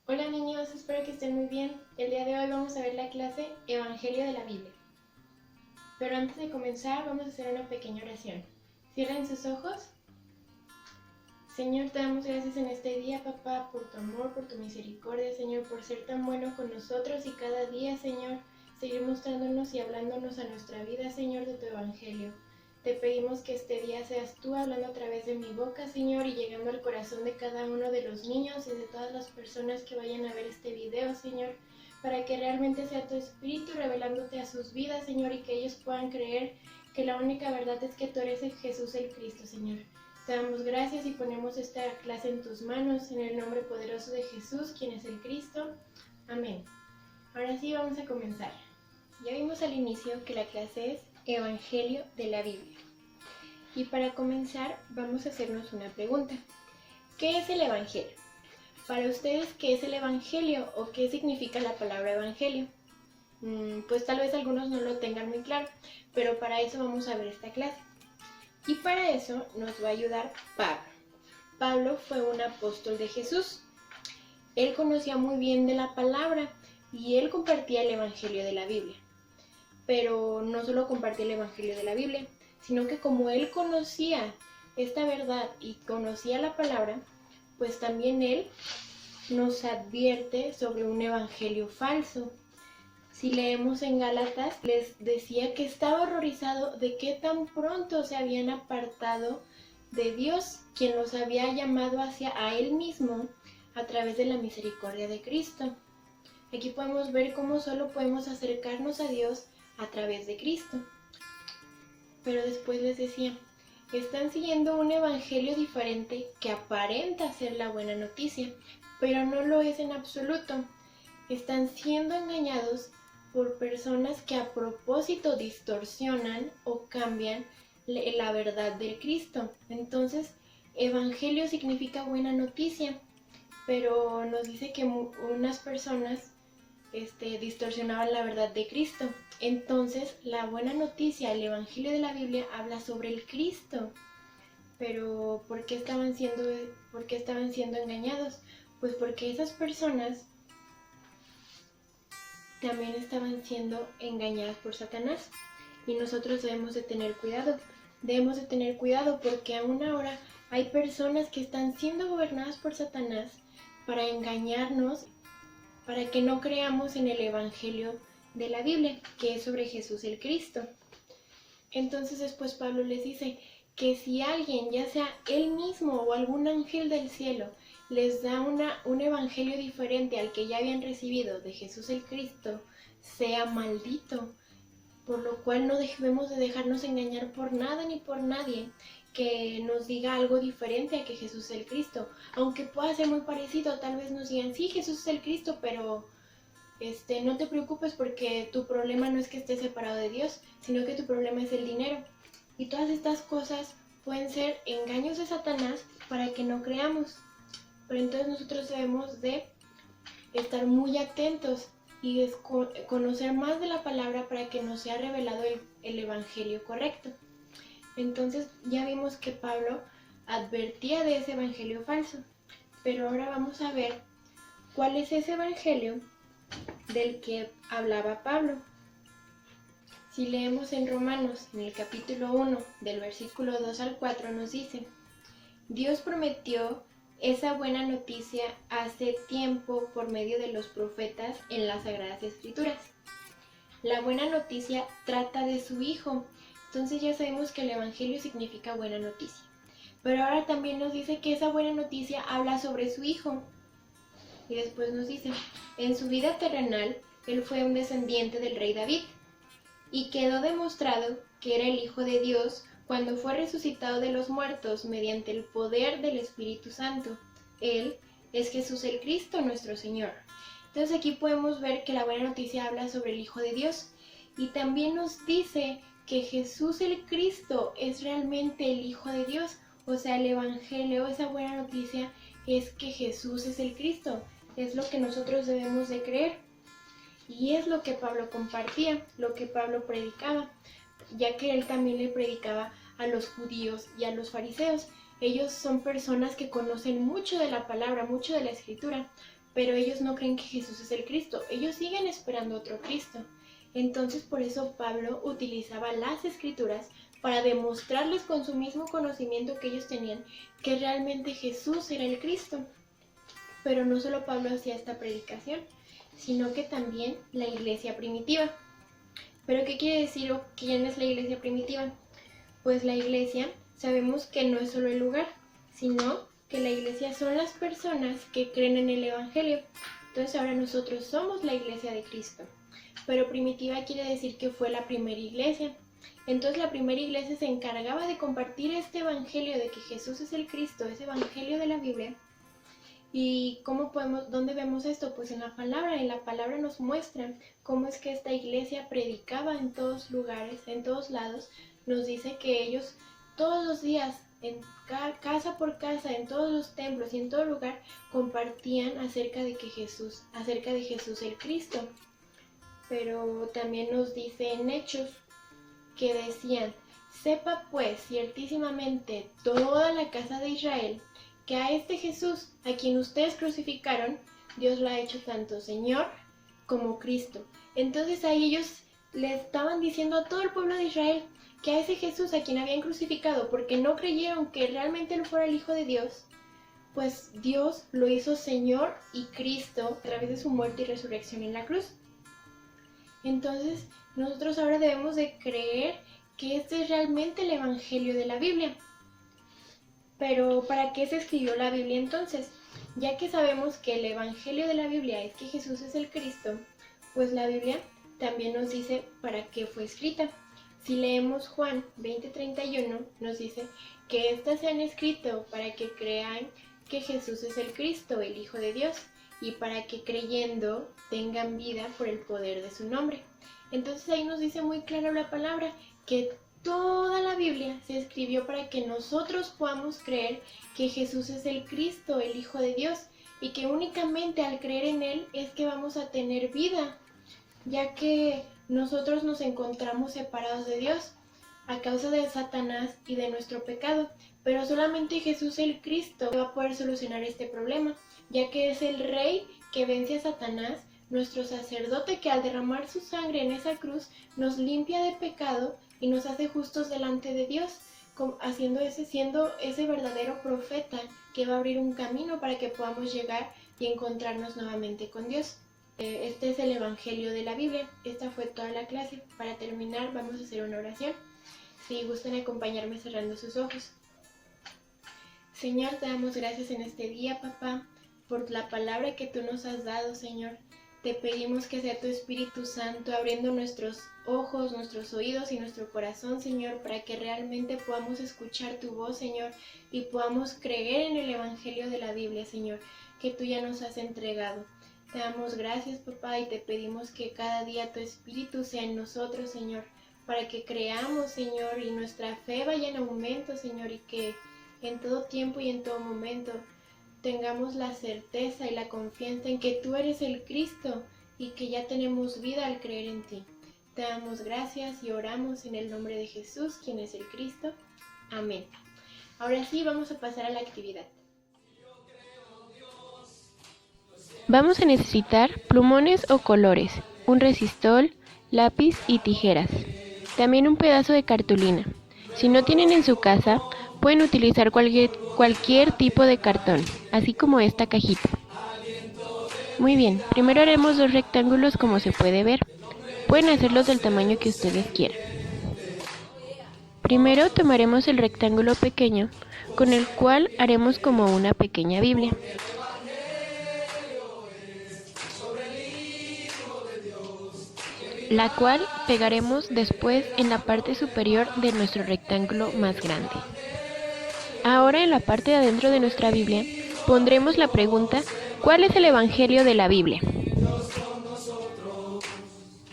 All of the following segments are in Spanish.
Hola niños, espero que estén muy bien. El día de hoy vamos a ver la clase Evangelio de la Biblia. Pero antes de comenzar vamos a hacer una pequeña oración. Cierren sus ojos. Señor, te damos gracias en este día, papá, por tu amor, por tu misericordia, Señor, por ser tan bueno con nosotros y cada día, Señor, seguir mostrándonos y hablándonos a nuestra vida, Señor, de tu Evangelio. Te pedimos que este día seas tú hablando a través de mi boca, Señor, y llegando al corazón de cada uno de los niños y de todas las personas que vayan a ver este video, Señor, para que realmente sea tu Espíritu revelándote a sus vidas, Señor, y que ellos puedan creer que la única verdad es que tú eres el Jesús el Cristo, Señor. Te damos gracias y ponemos esta clase en tus manos, en el nombre poderoso de Jesús, quien es el Cristo. Amén. Ahora sí vamos a comenzar. Ya vimos al inicio que la clase es Evangelio de la Biblia. Y para comenzar vamos a hacernos una pregunta. ¿Qué es el Evangelio? Para ustedes, ¿qué es el Evangelio o qué significa la palabra Evangelio? Pues tal vez algunos no lo tengan muy claro, pero para eso vamos a ver esta clase. Y para eso nos va a ayudar Pablo. Pablo fue un apóstol de Jesús. Él conocía muy bien de la palabra y él compartía el Evangelio de la Biblia. Pero no solo compartía el Evangelio de la Biblia, sino que como él conocía esta verdad y conocía la palabra, pues también él nos advierte sobre un evangelio falso. Si leemos en Gálatas, les decía que estaba horrorizado de que tan pronto se habían apartado de Dios, quien los había llamado hacia a Él mismo a través de la misericordia de Cristo. Aquí podemos ver cómo solo podemos acercarnos a Dios a través de Cristo. Pero después les decía, están siguiendo un evangelio diferente que aparenta ser la buena noticia, pero no lo es en absoluto. Están siendo engañados por personas que a propósito distorsionan o cambian la verdad de Cristo. Entonces, evangelio significa buena noticia, pero nos dice que unas personas distorsionaban la verdad de Cristo. Entonces, la buena noticia, el evangelio de la Biblia habla sobre el Cristo. Pero ¿por qué estaban siendo engañados? Pues porque esas personas también estaban siendo engañadas por Satanás. Y nosotros debemos de tener cuidado. Debemos de tener cuidado porque aún ahora hay personas que están siendo gobernadas por Satanás para engañarnos, para que no creamos en el Evangelio de la Biblia, que es sobre Jesús el Cristo. Entonces después Pablo les dice que si alguien, ya sea él mismo o algún ángel del cielo, les da un evangelio diferente al que ya habían recibido de Jesús el Cristo, sea maldito. Por lo cual no debemos de dejarnos engañar por nada ni por nadie que nos diga algo diferente a que Jesús es el Cristo. Aunque pueda ser muy parecido, tal vez nos digan, sí, Jesús es el Cristo, pero no te preocupes porque tu problema no es que estés separado de Dios, sino que tu problema es el dinero. Y todas estas cosas pueden ser engaños de Satanás para que no creamos. Pero entonces nosotros debemos de estar muy atentos y conocer más de la palabra para que nos sea revelado el evangelio correcto. Entonces ya vimos que Pablo advertía de ese evangelio falso, pero ahora vamos a ver cuál es ese evangelio del que hablaba Pablo. Si leemos en Romanos, en el capítulo 1, del versículo 2 al 4, nos dice, Dios prometió esa buena noticia hace tiempo por medio de los profetas en las Sagradas Escrituras. La buena noticia trata de su Hijo, entonces ya sabemos que el Evangelio significa buena noticia. Pero ahora también nos dice que esa buena noticia habla sobre su Hijo. Y después nos dice, en su vida terrenal, él fue un descendiente del rey David, y quedó demostrado que era el Hijo de Dios cuando fue resucitado de los muertos mediante el poder del Espíritu Santo. Él es Jesús el Cristo, nuestro Señor. Entonces aquí podemos ver que la buena noticia habla sobre el Hijo de Dios y también nos dice que Jesús el Cristo es realmente el Hijo de Dios. O sea, el Evangelio, esa buena noticia es que Jesús es el Cristo. Es lo que nosotros debemos de creer. Y es lo que Pablo compartía, lo que Pablo predicaba, ya que él también le predicaba a los judíos y a los fariseos. Ellos son personas que conocen mucho de la palabra, mucho de la escritura, pero ellos no creen que Jesús es el Cristo, ellos siguen esperando otro Cristo. Entonces por eso Pablo utilizaba las Escrituras para demostrarles con su mismo conocimiento que ellos tenían que realmente Jesús era el Cristo. Pero no solo Pablo hacía esta predicación, sino que también la iglesia primitiva. ¿Pero qué quiere decir o quién es la iglesia primitiva? Pues la iglesia sabemos que no es solo el lugar, sino que la iglesia son las personas que creen en el Evangelio. Entonces ahora nosotros somos la iglesia de Cristo. Pero primitiva quiere decir que fue la primera iglesia. Entonces la primera iglesia se encargaba de compartir este Evangelio de que Jesús es el Cristo, ese Evangelio de la Biblia. ¿Y dónde vemos esto? Pues en la palabra nos muestra cómo es que esta iglesia predicaba en todos lugares, en todos lados. Nos dice que ellos todos los días, en casa por casa, en todos los templos y en todo lugar, compartían acerca de Jesús el Cristo. Pero también nos dice en Hechos que decían: sepa pues ciertísimamente toda la casa de Israel que a este Jesús, a quien ustedes crucificaron, Dios lo ha hecho tanto Señor como Cristo. Entonces ahí ellos le estaban diciendo a todo el pueblo de Israel que a ese Jesús a quien habían crucificado, porque no creyeron que realmente él fuera el Hijo de Dios, pues Dios lo hizo Señor y Cristo a través de su muerte y resurrección en la cruz. Entonces nosotros ahora debemos de creer que este es realmente el Evangelio de la Biblia. Pero ¿para qué se escribió la Biblia entonces? Ya que sabemos que el Evangelio de la Biblia es que Jesús es el Cristo, pues la Biblia también nos dice para qué fue escrita. Si leemos Juan 20:31, nos dice que éstas se han escrito para que crean que Jesús es el Cristo, el Hijo de Dios, y para que creyendo tengan vida por el poder de su nombre. Entonces ahí nos dice muy claro la palabra que toda la Biblia se escribió para que nosotros podamos creer que Jesús es el Cristo, el Hijo de Dios, y que únicamente al creer en Él es que vamos a tener vida, ya que nosotros nos encontramos separados de Dios a causa de Satanás y de nuestro pecado, pero solamente Jesús el Cristo va a poder solucionar este problema, ya que es el Rey que vence a Satanás, nuestro sacerdote que al derramar su sangre en esa cruz nos limpia de pecado y nos hace justos delante de Dios, siendo ese verdadero profeta que va a abrir un camino para que podamos llegar y encontrarnos nuevamente con Dios. Este es el Evangelio de la Biblia. Esta fue toda la clase. Para terminar vamos a hacer una oración. Si gustan acompañarme cerrando sus ojos. Señor, te damos gracias en este día, papá, por la palabra que tú nos has dado, Señor. Te pedimos que sea tu Espíritu Santo abriendo nuestros ojos, nuestros oídos y nuestro corazón, Señor, para que realmente podamos escuchar tu voz, Señor, y podamos creer en el Evangelio de la Biblia, Señor, que tú ya nos has entregado. Te damos gracias, papá, y te pedimos que cada día tu Espíritu sea en nosotros, Señor, para que creamos, Señor, y nuestra fe vaya en aumento, Señor, y que en todo tiempo y en todo momento tengamos la certeza y la confianza en que tú eres el Cristo y que ya tenemos vida al creer en ti. Te damos gracias y oramos en el nombre de Jesús, quien es el Cristo. Amén. Ahora sí, vamos a pasar a la actividad. Vamos a necesitar plumones o colores, un resistol, lápiz y tijeras. También un pedazo de cartulina. Si no tienen en su casa, pueden utilizar cualquier tipo de cartón, así como esta cajita. Muy bien, primero haremos 2 rectángulos como se puede ver. Pueden hacerlos del tamaño que ustedes quieran. Primero tomaremos el rectángulo pequeño, con el cual haremos como una pequeña Biblia. La cual pegaremos después en la parte superior de nuestro rectángulo más grande. Ahora en la parte de adentro de nuestra Biblia pondremos la pregunta: ¿cuál es el Evangelio de la Biblia?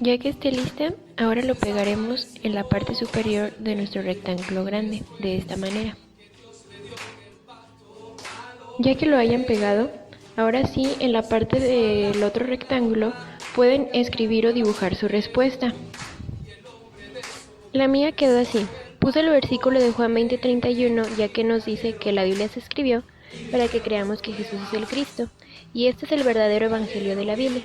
Ya que esté lista, ahora lo pegaremos en la parte superior de nuestro rectángulo grande, de esta manera. Ya que lo hayan pegado, ahora sí en la parte del otro rectángulo pueden escribir o dibujar su respuesta. La mía quedó así. Puse el versículo de Juan 20:31, ya que nos dice que la Biblia se escribió para que creamos que Jesús es el Cristo, y este es el verdadero evangelio de la Biblia.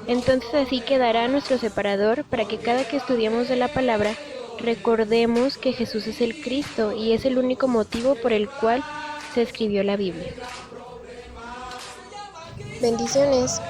Entonces así quedará nuestro separador para que cada que estudiemos de la palabra, recordemos que Jesús es el Cristo y es el único motivo por el cual se escribió la Biblia. Bendiciones.